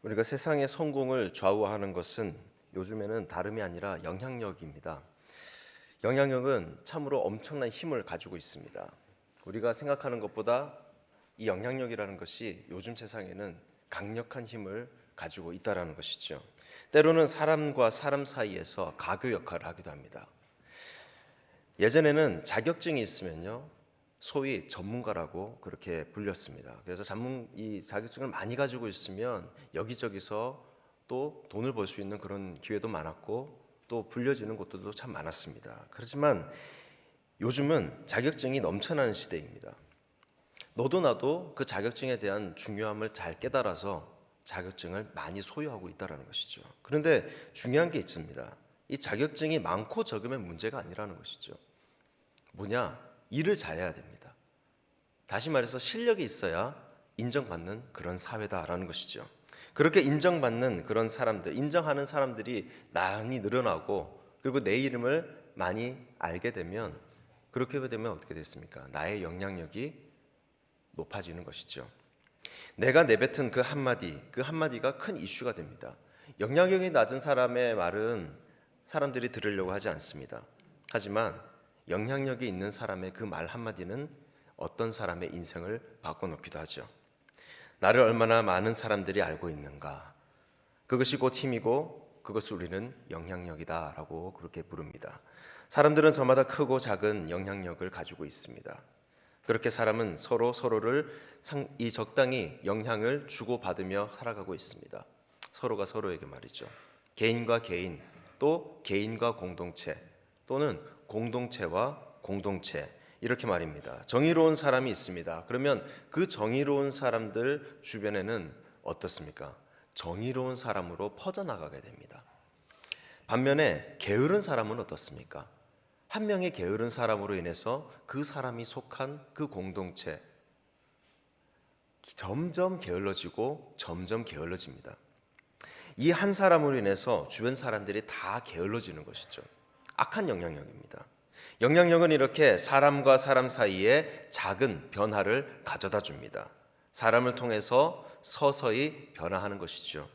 우리가 세상의 성공을 좌우하는 것은 요즘에는 다름이 아니라 영향력입니다. 영향력은 참으로 엄청난 힘을 가지고 있습니다. 우리가 생각하는 것보다 이 영향력이라는 것이 요즘 세상에는 강력한 힘을 가지고 있다라는 것이죠. 때로는 사람과 사람 사이에서 가교 역할을 하기도 합니다. 예전에는 자격증이 있으면요, 소위 전문가라고 그렇게 불렸습니다. 그래서 이 자격증을 많이 가지고 있으면 여기저기서 또 돈을 벌 수 있는 그런 기회도 많았고 또 불려지는 곳들도 참 많았습니다. 그렇지만 요즘은 자격증이 넘쳐나는 시대입니다. 너도 나도 그 자격증에 대한 중요함을 잘 깨달아서 자격증을 많이 소유하고 있다는 것이죠. 그런데 중요한 게 있습니다. 이 자격증이 많고 적으면 문제가 아니라는 것이죠. 뭐냐? 일을 잘해야 됩니다. 다시 말해서 실력이 있어야 인정받는 그런 사회다라는 것이죠. 그렇게 인정받는 그런 사람들, 인정하는 사람들이 많이 늘어나고 그리고 내 이름을 많이 알게 되면 그렇게 되면 어떻게 됐습니까? 나의 영향력이 높아지는 것이죠. 내가 내뱉은 그 한마디가 큰 이슈가 됩니다. 영향력이 낮은 사람의 말은 사람들이 들으려고 하지 않습니다. 하지만 영향력이 있는 사람의 그 말 한마디는 어떤 사람의 인생을 바꿔놓기도 하죠. 나를 얼마나 많은 사람들이 알고 있는가, 그것이 곧 힘이고 그것을 우리는 영향력이다라고 그렇게 부릅니다. 사람들은 저마다 크고 작은 영향력을 가지고 있습니다. 그렇게 사람은 서로를 적당히 영향을 주고받으며 살아가고 있습니다. 서로가 서로에게 말이죠. 개인과 개인, 또 개인과 공동체, 또는 공동체와 공동체, 이렇게 말입니다. 정의로운 사람이 있습니다. 그러면 그 정의로운 사람들 주변에는 어떻습니까? 정의로운 사람으로 퍼져나가게 됩니다. 반면에 게으른 사람은 어떻습니까? 한 명의 게으른 사람으로 인해서 그 사람이 속한 그 공동체 점점 게을러집니다. 이 한 사람으로 인해서 주변 사람들이 다 게을러지는 것이죠. 악한 영향력입니다. 영향력은 이렇게 사람과 사람 사이에 작은 변화를 가져다 줍니다. 사람을 통해서 서서히 변화하는 것이죠.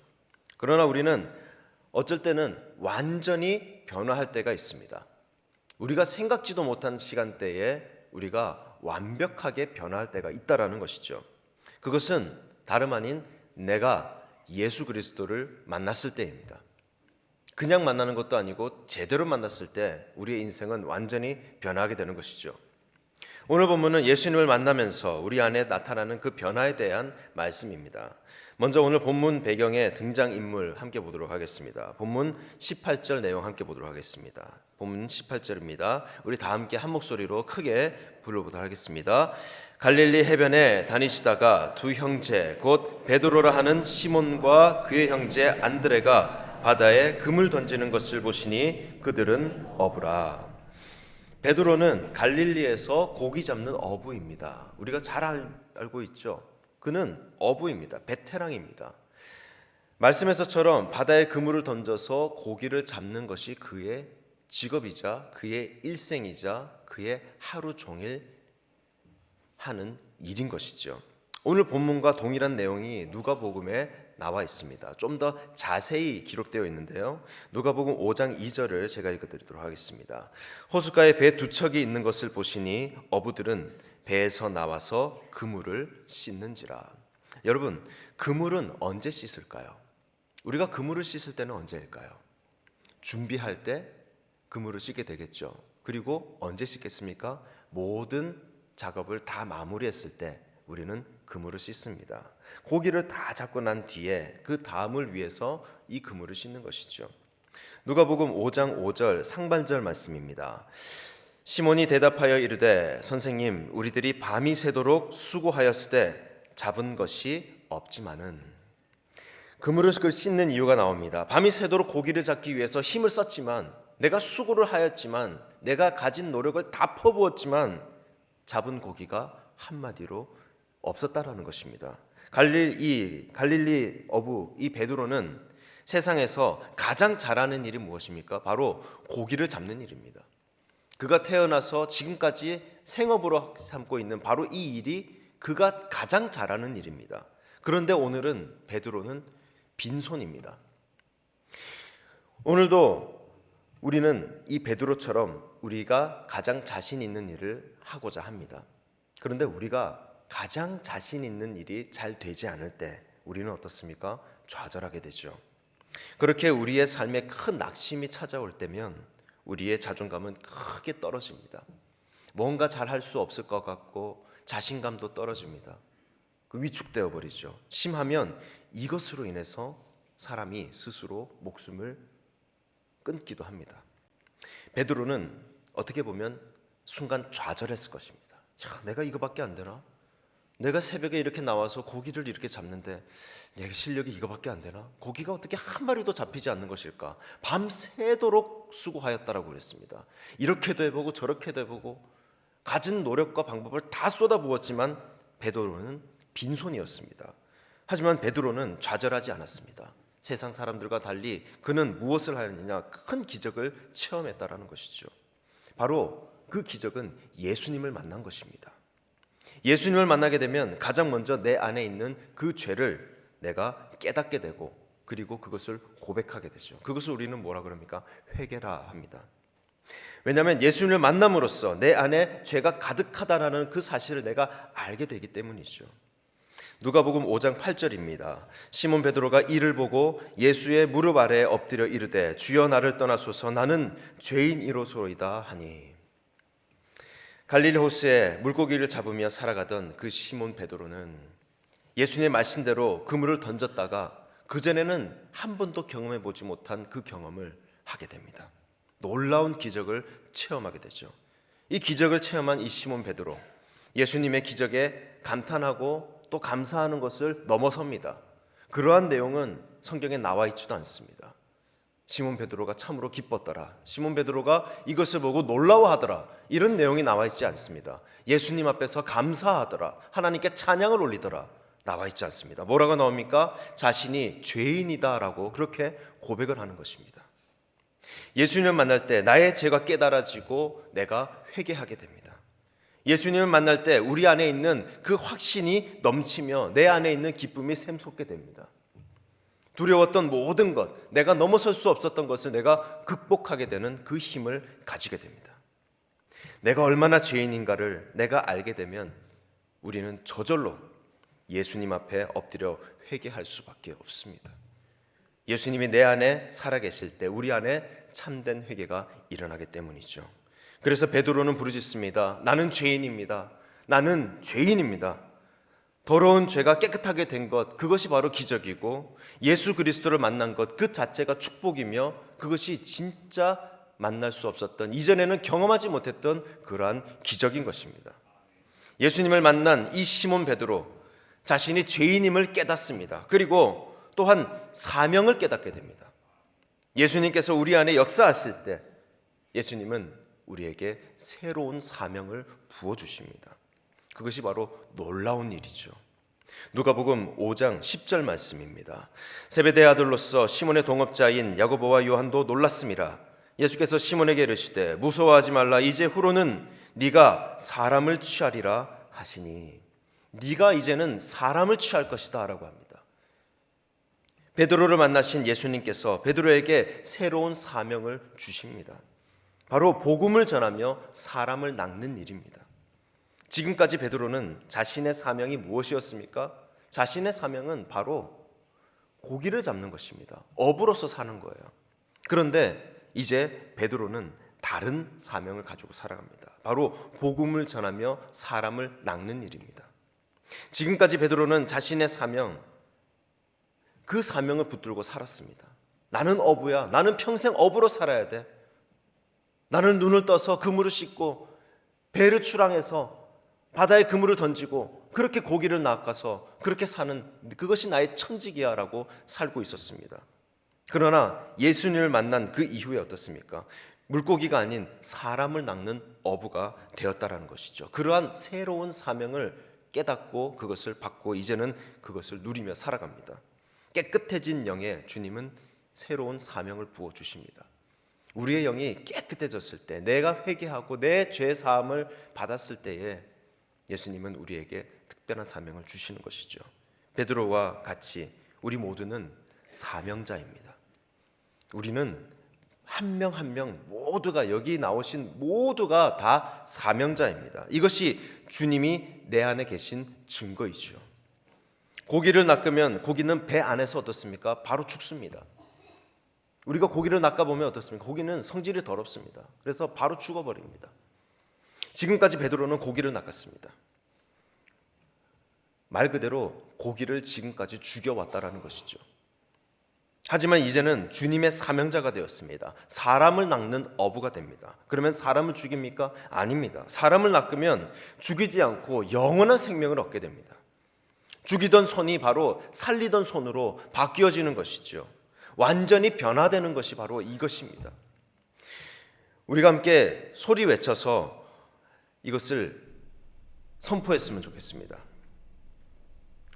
그러나 우리는 어쩔 때는 완전히 변화할 때가 있습니다. 우리가 생각지도 못한 시간대에 우리가 완벽하게 변화할 때가 있다라는 것이죠. 그것은 다름 아닌 내가 예수 그리스도를 만났을 때입니다. 그냥 만나는 것도 아니고 제대로 만났을 때 우리의 인생은 완전히 변하게 되는 것이죠. 오늘 본문은 예수님을 만나면서 우리 안에 나타나는 그 변화에 대한 말씀입니다. 먼저 오늘 본문 배경의 등장인물 함께 보도록 하겠습니다. 본문 18절 내용 함께 보도록 하겠습니다. 본문 18절입니다. 우리 다 함께 한 목소리로 크게 불러보도록 하겠습니다. 갈릴리 해변에 다니시다가 두 형제 곧 베드로라 하는 시몬과 그의 형제 안드레가 바다에 금을 던지는 것을 보시니 그들은 어부라. 베드로는 갈릴리에서 고기 잡는 어부입니다. 우리가 잘 알고 있죠. 그는 어부입니다. 베테랑입니다. 말씀에서처럼 바다에 그물을 던져서 고기를 잡는 것이 그의 직업이자 그의 일생이자 그의 하루 종일 하는 일인 것이죠. 오늘 본문과 동일한 내용이 누가복음에 나와 있습니다. 좀 더 자세히 기록되어 있는데요. 누가복음 5장 2절을 제가 읽어드리도록 하겠습니다. 호숫가에 배 두 척이 있는 것을 보시니 어부들은 배에서 나와서 그물을 씻는지라. 여러분, 그물은 언제 씻을까요? 우리가 그물을 씻을 때는 언제일까요? 준비할 때 그물을 씻게 되겠죠. 그리고 언제 씻겠습니까? 모든 작업을 다 마무리했을 때 우리는 그물을 씻습니다. 고기를 다 잡고 난 뒤에 그 다음을 위해서 이 그물을 씻는 것이죠. 누가복음 5장 5절 상반절 말씀입니다. 시몬이 대답하여 이르되 선생님, 우리들이 밤이 새도록 수고하였으되 잡은 것이 없지만은. 그물을 씻는 이유가 나옵니다. 밤이 새도록 고기를 잡기 위해서 힘을 썼지만, 내가 수고를 하였지만, 내가 가진 노력을 다 퍼부었지만 잡은 고기가 한마디로 없었다라는 것입니다. 갈릴리 어부 이 베드로는 세상에서 가장 잘하는 일이 무엇입니까? 바로 고기를 잡는 일입니다. 그가 태어나서 지금까지 생업으로 삼고 있는 바로 이 일이 그가 가장 잘하는 일입니다. 그런데 오늘은 베드로는 빈손입니다. 오늘도 우리는 이 베드로처럼 우리가 가장 자신 있는 일을 하고자 합니다. 그런데 우리가 가장 자신 있는 일이 잘 되지 않을 때 우리는 어떻습니까? 좌절하게 되죠. 그렇게 우리의 삶에 큰 낙심이 찾아올 때면 우리의 자존감은 크게 떨어집니다. 뭔가 잘할 수 없을 것 같고 자신감도 떨어집니다. 위축되어 버리죠. 심하면 이것으로 인해서 사람이 스스로 목숨을 끊기도 합니다. 베드로는 어떻게 보면 순간 좌절했을 것입니다. 야, 내가 이거밖에 안 되나? 내가 새벽에 이렇게 나와서 고기를 이렇게 잡는데 내 실력이 이거밖에 안 되나? 고기가 어떻게 한 마리도 잡히지 않는 것일까? 밤새도록 수고하였다라고 그랬습니다. 이렇게도 해보고 저렇게도 해보고 가진 노력과 방법을 다 쏟아부었지만 베드로는 빈손이었습니다. 하지만 베드로는 좌절하지 않았습니다. 세상 사람들과 달리 그는 무엇을 하였느냐? 큰 기적을 체험했다라는 것이죠. 바로 그 기적은 예수님을 만난 것입니다. 예수님을 만나게 되면 가장 먼저 내 안에 있는 그 죄를 내가 깨닫게 되고 그리고 그것을 고백하게 되죠. 그것을 우리는 뭐라 그럽니까? 회개라 합니다. 왜냐하면 예수님을 만남으로써 내 안에 죄가 가득하다라는 그 사실을 내가 알게 되기 때문이죠. 누가복음 5장 8절입니다. 시몬 베드로가 이를 보고 예수의 무릎 아래에 엎드려 이르되 주여 나를 떠나소서 나는 죄인이로소이다 하니. 갈릴리 호수에 물고기를 잡으며 살아가던 그 시몬 베드로는 예수님의 말씀대로 그물을 던졌다가 그전에는 한 번도 경험해 보지 못한 그 경험을 하게 됩니다. 놀라운 기적을 체험하게 되죠. 이 기적을 체험한 이 시몬 베드로, 예수님의 기적에 감탄하고 또 감사하는 것을 넘어섭니다. 그러한 내용은 성경에 나와 있지도 않습니다. 시몬 베드로가 참으로 기뻤더라, 시몬 베드로가 이것을 보고 놀라워하더라, 이런 내용이 나와 있지 않습니다. 예수님 앞에서 감사하더라, 하나님께 찬양을 올리더라, 나와 있지 않습니다. 뭐라고 나옵니까? 자신이 죄인이다라고 그렇게 고백을 하는 것입니다. 예수님을 만날 때 나의 죄가 깨달아지고 내가 회개하게 됩니다. 예수님을 만날 때 우리 안에 있는 그 확신이 넘치며 내 안에 있는 기쁨이 샘솟게 됩니다. 두려웠던 모든 것, 내가 넘어설 수 없었던 것을 내가 극복하게 되는 그 힘을 가지게 됩니다. 내가 얼마나 죄인인가를 내가 알게 되면 우리는 저절로 예수님 앞에 엎드려 회개할 수밖에 없습니다. 예수님이 내 안에 살아계실 때 우리 안에 참된 회개가 일어나기 때문이죠. 그래서 베드로는 부르짖습니다. 나는 죄인입니다. 나는 죄인입니다. 더러운 죄가 깨끗하게 된 것, 그것이 바로 기적이고 예수 그리스도를 만난 것 그 자체가 축복이며 그것이 진짜 만날 수 없었던, 이전에는 경험하지 못했던 그러한 기적인 것입니다. 예수님을 만난 이 시몬 베드로 자신이 죄인임을 깨닫습니다. 그리고 또한 사명을 깨닫게 됩니다. 예수님께서 우리 안에 역사하실 때 예수님은 우리에게 새로운 사명을 부어주십니다. 그것이 바로 놀라운 일이죠. 누가복음 5장 10절 말씀입니다. 세베대의 아들로서 시몬의 동업자인 야고보와 요한도 놀랐습니다. 예수께서 시몬에게 이르시되 무서워하지 말라, 이제 후로는 네가 사람을 취하리라 하시니. 네가 이제는 사람을 취할 것이다 라고 합니다. 베드로를 만나신 예수님께서 베드로에게 새로운 사명을 주십니다. 바로 복음을 전하며 사람을 낚는 일입니다. 지금까지 베드로는 자신의 사명이 무엇이었습니까? 자신의 사명은 바로 고기를 잡는 것입니다. 어부로서 사는 거예요. 그런데 이제 베드로는 다른 사명을 가지고 살아갑니다. 바로 복음을 전하며 사람을 낚는 일입니다. 지금까지 베드로는 자신의 사명, 그 사명을 붙들고 살았습니다. 나는 어부야. 나는 평생 어부로 살아야 돼. 나는 눈을 떠서 그물을 씻고 배를 출항해서 바다에 그물을 던지고 그렇게 고기를 낚아서 그렇게 사는, 그것이 나의 천직이야 라고 살고 있었습니다. 그러나 예수님을 만난 그 이후에 어떻습니까? 물고기가 아닌 사람을 낚는 어부가 되었다라는 것이죠. 그러한 새로운 사명을 깨닫고 그것을 받고 이제는 그것을 누리며 살아갑니다. 깨끗해진 영에 주님은 새로운 사명을 부어주십니다. 우리의 영이 깨끗해졌을 때, 내가 회개하고 내 죄 사함을 받았을 때에 예수님은 우리에게 특별한 사명을 주시는 것이죠. 베드로와 같이 우리 모두는 사명자입니다. 우리는 한 명 한 명 모두가, 여기 나오신 모두가 다 사명자입니다. 이것이 주님이 내 안에 계신 증거이죠. 고기를 낚으면 고기는 배 안에서 어떻습니까? 바로 죽습니다. 우리가 고기를 낚아보면 어떻습니까? 고기는 성질이 더럽습니다. 그래서 바로 죽어버립니다. 지금까지 베드로는 고기를 낚았습니다. 말 그대로 고기를 지금까지 죽여왔다라는 것이죠. 하지만 이제는 주님의 사명자가 되었습니다. 사람을 낚는 어부가 됩니다. 그러면 사람을 죽입니까? 아닙니다. 사람을 낚으면 죽이지 않고 영원한 생명을 얻게 됩니다. 죽이던 손이 바로 살리던 손으로 바뀌어지는 것이죠. 완전히 변화되는 것이 바로 이것입니다. 우리가 함께 소리 외쳐서 이것을 선포했으면 좋겠습니다.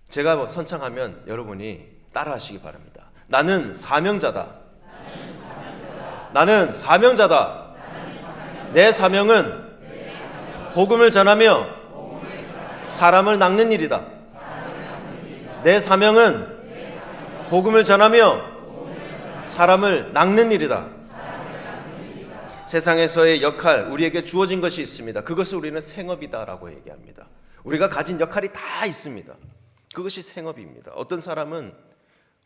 제가 선창하면 여러분이 따라하시기 바랍니다. 나는 사명자다. 나는 사명자다. 내 사명은 복음을 전하며 사람을 낚는 일이다. 내 사명은 복음을 전하며 사람을 낚는 일이다. 세상에서의 역할, 우리에게 주어진 것이 있습니다. 그것을 우리는 생업이다라고 얘기합니다. 우리가 가진 역할이 다 있습니다. 그것이 생업입니다. 어떤 사람은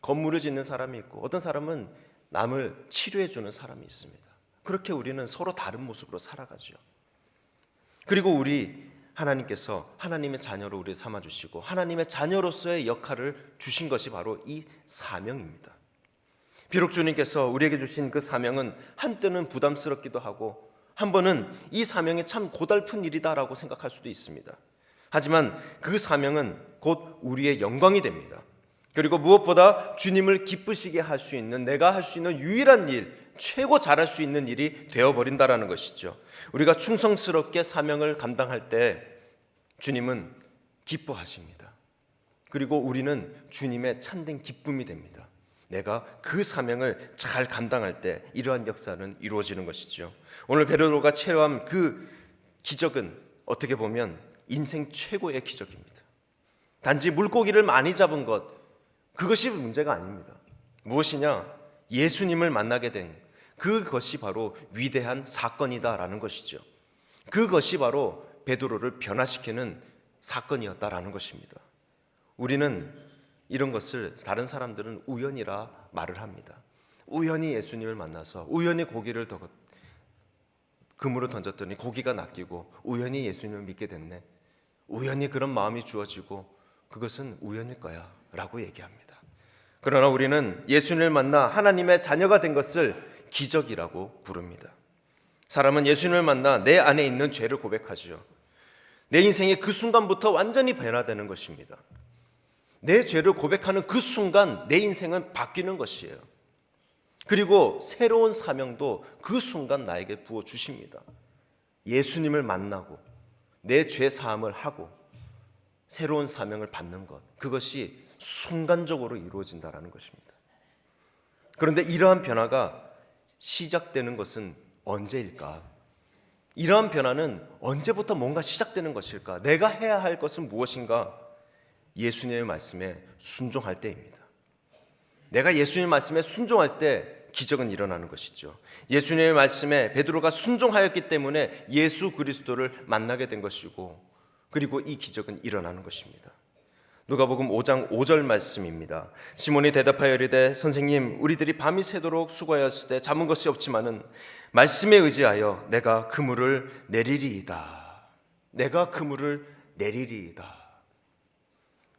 건물을 짓는 사람이 있고 어떤 사람은 남을 치료해 주는 사람이 있습니다. 그렇게 우리는 서로 다른 모습으로 살아가죠. 그리고 우리 하나님께서 하나님의 자녀로 우리를 삼아주시고 하나님의 자녀로서의 역할을 주신 것이 바로 이 사명입니다. 비록 주님께서 우리에게 주신 그 사명은 한때는 부담스럽기도 하고 한 번은 이 사명이 참 고달픈 일이다라고 생각할 수도 있습니다. 하지만 그 사명은 곧 우리의 영광이 됩니다. 그리고 무엇보다 주님을 기쁘시게 할 수 있는, 내가 할 수 있는 유일한 일, 최고 잘할 수 있는 일이 되어버린다라는 것이죠. 우리가 충성스럽게 사명을 감당할 때 주님은 기뻐하십니다. 그리고 우리는 주님의 참된 기쁨이 됩니다. 내가 그 사명을 잘 감당할 때 이러한 역사는 이루어지는 것이죠. 오늘 베드로가 체험한 그 기적은 어떻게 보면 인생 최고의 기적입니다. 단지 물고기를 많이 잡은 것, 그것이 문제가 아닙니다. 무엇이냐? 예수님을 만나게 된 그것이 바로 위대한 사건이다라는 것이죠. 그것이 바로 베드로를 변화시키는 사건이었다라는 것입니다. 우리는 이런 것을, 다른 사람들은 우연이라 말을 합니다. 우연히 예수님을 만나서 우연히 고기를 그물을 던졌더니 고기가 낚이고 우연히 예수님을 믿게 됐네. 우연히 그런 마음이 주어지고 그것은 우연일 거야 라고 얘기합니다. 그러나 우리는 예수님을 만나 하나님의 자녀가 된 것을 기적이라고 부릅니다. 사람은 예수님을 만나 내 안에 있는 죄를 고백하죠. 내 인생이 그 순간부터 완전히 변화되는 것입니다. 내 죄를 고백하는 그 순간 내 인생은 바뀌는 것이에요. 그리고 새로운 사명도 그 순간 나에게 부어주십니다. 예수님을 만나고 내 죄 사함을 하고 새로운 사명을 받는 것, 그것이 순간적으로 이루어진다는 것입니다. 그런데 이러한 변화가 시작되는 것은 언제일까? 이러한 변화는 언제부터 뭔가 시작되는 것일까? 내가 해야 할 것은 무엇인가? 예수님의 말씀에 순종할 때입니다. 내가 예수님의 말씀에 순종할 때 기적은 일어나는 것이죠. 예수님의 말씀에 베드로가 순종하였기 때문에 예수 그리스도를 만나게 된 것이고, 그리고 이 기적은 일어나는 것입니다. 누가복음 5장 5절 말씀입니다. 시몬이 대답하여 이르되 선생님, 우리들이 밤이 새도록 수고하였을 때 잡은 것이 없지만은 말씀에 의지하여 내가 그물을 내리리이다. 내가 그물을 내리리이다.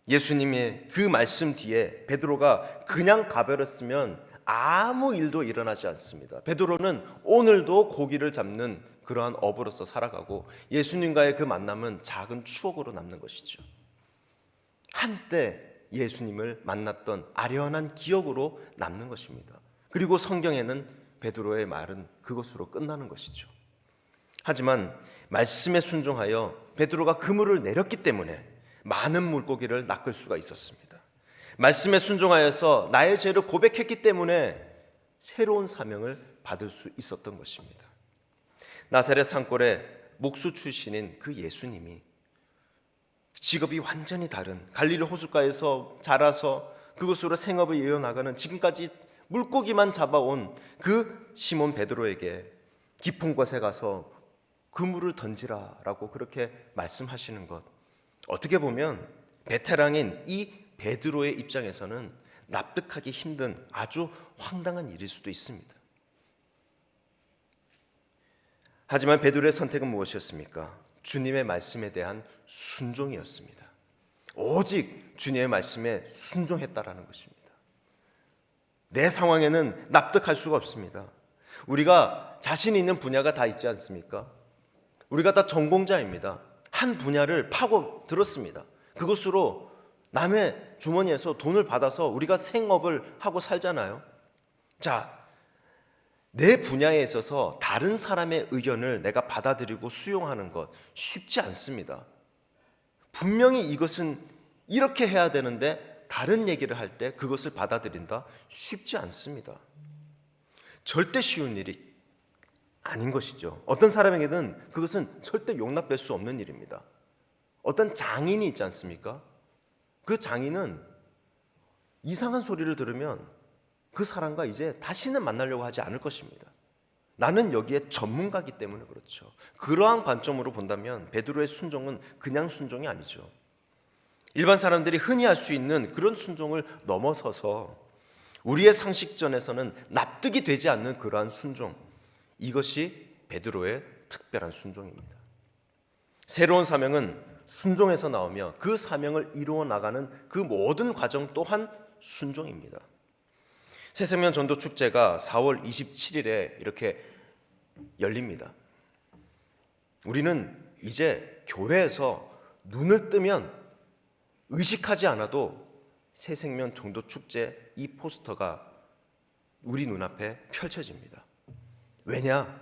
예수님의 그 말씀 뒤에 베드로가 그냥 가버렸으면 아무 일도 일어나지 않습니다. 베드로는 오늘도 고기를 잡는 그러한 어부로서 살아가고 예수님과의 그 만남은 작은 추억으로 남는 것이죠. 한때 예수님을 만났던 아련한 기억으로 남는 것입니다. 그리고 성경에는 베드로의 말은 그것으로 끝나는 것이죠. 하지만 말씀에 순종하여 베드로가 그물을 내렸기 때문에 많은 물고기를 낚을 수가 있었습니다. 말씀에 순종하여서 나의 죄를 고백했기 때문에 새로운 사명을 받을 수 있었던 것입니다. 나사렛 산골의 목수 출신인 그 예수님이 직업이 완전히 다른 갈릴리 호숫가에서 자라서 그것으로 생업을 이어나가는 지금까지 물고기만 잡아온 그 시몬 베드로에게 깊은 곳에 가서 그물을 던지라라고 그렇게 말씀하시는 것, 어떻게 보면 베테랑인 이 베드로의 입장에서는 납득하기 힘든 아주 황당한 일일 수도 있습니다. 하지만 베드로의 선택은 무엇이었습니까? 주님의 말씀에 대한 순종이었습니다. 오직 주님의 말씀에 순종했다라는 것입니다. 내 상황에는 납득할 수가 없습니다. 우리가 자신 있는 분야가 다 있지 않습니까? 우리가 다 전공자입니다. 한 분야를 파고 들었습니다. 그것으로 남의 주머니에서 돈을 받아서 우리가 생업을 하고 살잖아요. 자, 내 분야에 있어서 다른 사람의 의견을 내가 받아들이고 수용하는 것 쉽지 않습니다. 분명히 이것은 이렇게 해야 되는데 다른 얘기를 할 때 그것을 받아들인다? 쉽지 않습니다. 절대 쉬운 일이 아닌 것이죠. 어떤 사람에게는 그것은 절대 용납될 수 없는 일입니다. 어떤 장인이 있지 않습니까? 그 장인은 이상한 소리를 들으면 그 사람과 이제 다시는 만나려고 하지 않을 것입니다. 나는 여기에 전문가이기 때문에 그렇죠. 그러한 관점으로 본다면 베드로의 순종은 그냥 순종이 아니죠. 일반 사람들이 흔히 할 수 있는 그런 순종을 넘어서서 우리의 상식전에서는 납득이 되지 않는 그러한 순종, 이것이 베드로의 특별한 순종입니다. 새로운 사명은 순종에서 나오며 그 사명을 이루어 나가는 그 모든 과정 또한 순종입니다. 새생명 전도 축제가 4월 27일에 이렇게 열립니다. 우리는 이제 교회에서 눈을 뜨면 의식하지 않아도 새생명 전도 축제 이 포스터가 우리 눈앞에 펼쳐집니다. 왜냐?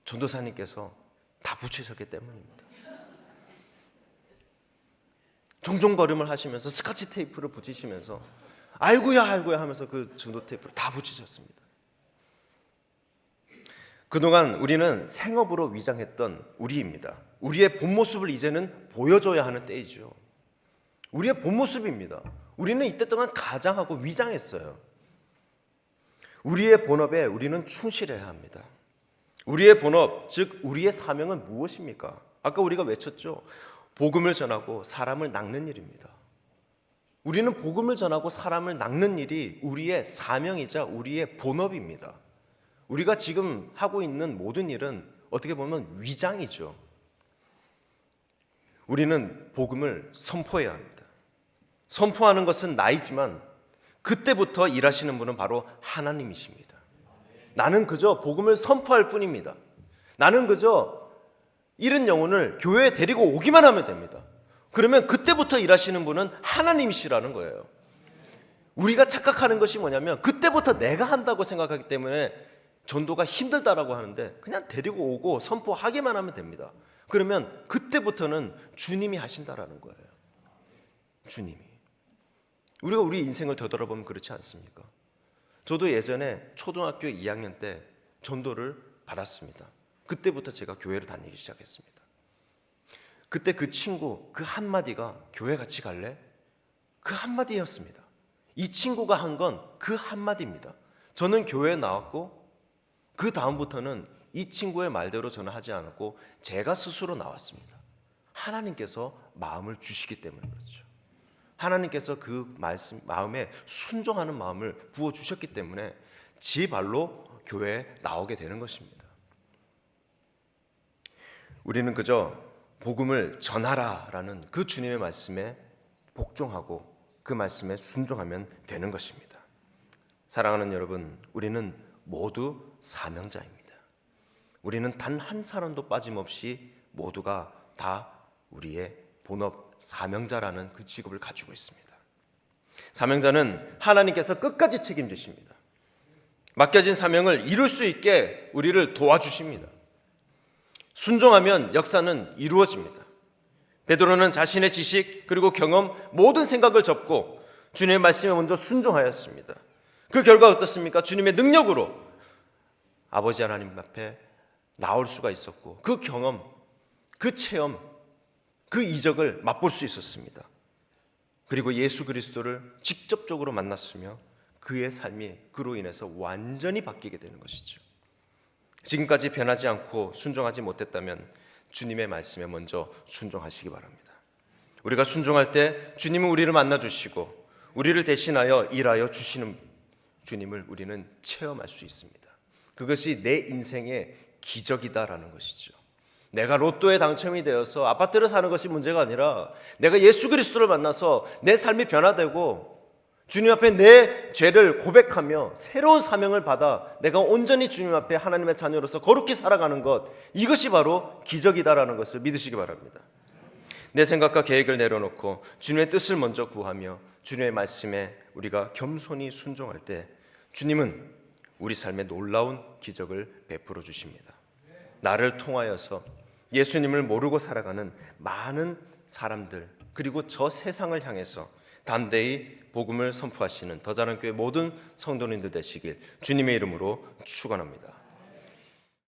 전도사님께서 다 붙이셨기 때문입니다. 종종 걸음을 하시면서 스카치 테이프를 붙이시면서 아이고야 아이고야 하면서 그 전도 테이프를 다 붙이셨습니다. 그동안 우리는 생업으로 위장했던 우리입니다. 우리의 본 모습을 이제는 보여줘야 하는 때이죠. 우리의 본 모습입니다. 우리는 이때 동안 가장하고 위장했어요. 우리의 본업에 우리는 충실해야 합니다. 우리의 본업, 즉 우리의 사명은 무엇입니까? 아까 우리가 외쳤죠. 복음을 전하고 사람을 낚는 일입니다. 우리는 복음을 전하고 사람을 낚는 일이 우리의 사명이자 우리의 본업입니다. 우리가 지금 하고 있는 모든 일은 어떻게 보면 위장이죠. 우리는 복음을 선포해야 합니다. 선포하는 것은 나이지만 그때부터 일하시는 분은 바로 하나님이십니다. 나는 그저 복음을 선포할 뿐입니다. 나는 그저 잃은 영혼을 교회에 데리고 오기만 하면 됩니다. 그러면 그때부터 일하시는 분은 하나님이시라는 거예요. 우리가 착각하는 것이 뭐냐면 그때부터 내가 한다고 생각하기 때문에 전도가 힘들다라고 하는데 그냥 데리고 오고 선포하기만 하면 됩니다. 그러면 그때부터는 주님이 하신다라는 거예요. 주님이. 우리가 우리 인생을 되돌아보면 그렇지 않습니까? 저도 예전에 초등학교 2학년 때 전도를 받았습니다. 그때부터 제가 교회를 다니기 시작했습니다. 그때 그 친구 그 한마디가 교회 같이 갈래? 그 한마디였습니다. 이 친구가 한 건 그 한마디입니다. 저는 교회에 나왔고 그 다음부터는 이 친구의 말대로 저는 하지 않았고 제가 스스로 나왔습니다. 하나님께서 마음을 주시기 때문에 그렇죠. 하나님께서 그 말씀 마음에 순종하는 마음을 부어 주셨기 때문에 제 발로 교회에 나오게 되는 것입니다. 우리는 그저 복음을 전하라라는 그 주님의 말씀에 복종하고 그 말씀에 순종하면 되는 것입니다. 사랑하는 여러분, 우리는 모두 사명자입니다. 우리는 단 한 사람도 빠짐없이 모두가 다 우리의 본업 사명자라는 그 직업을 가지고 있습니다. 사명자는 하나님께서 끝까지 책임지십니다. 맡겨진 사명을 이룰 수 있게 우리를 도와주십니다. 순종하면 역사는 이루어집니다. 베드로는 자신의 지식 그리고 경험 모든 생각을 접고 주님의 말씀에 먼저 순종하였습니다. 그 결과 어떻습니까? 주님의 능력으로 아버지 하나님 앞에 나올 수가 있었고 그 경험, 그 체험, 그 이적을 맛볼 수 있었습니다. 그리고 예수 그리스도를 직접적으로 만났으며 그의 삶이 그로 인해서 완전히 바뀌게 되는 것이죠. 지금까지 변하지 않고 순종하지 못했다면 주님의 말씀에 먼저 순종하시기 바랍니다. 우리가 순종할 때 주님은 우리를 만나주시고 우리를 대신하여 일하여 주시는 주님을 우리는 체험할 수 있습니다. 그것이 내 인생의 기적이다라는 것이죠. 내가 로또에 당첨이 되어서 아파트를 사는 것이 문제가 아니라 내가 예수 그리스도를 만나서 내 삶이 변화되고 주님 앞에 내 죄를 고백하며 새로운 사명을 받아 내가 온전히 주님 앞에 하나님의 자녀로서 거룩히 살아가는 것, 이것이 바로 기적이다라는 것을 믿으시기 바랍니다. 내 생각과 계획을 내려놓고 주님의 뜻을 먼저 구하며 주님의 말씀에 우리가 겸손히 순종할 때 주님은 우리 삶에 놀라운 기적을 베풀어 주십니다. 나를 통하여서 예수님을 모르고 살아가는 많은 사람들, 그리고 저 세상을 향해서 담대히 복음을 선포하시는 더자랑교회 모든 성도님들 되시길 주님의 이름으로 축원합니다.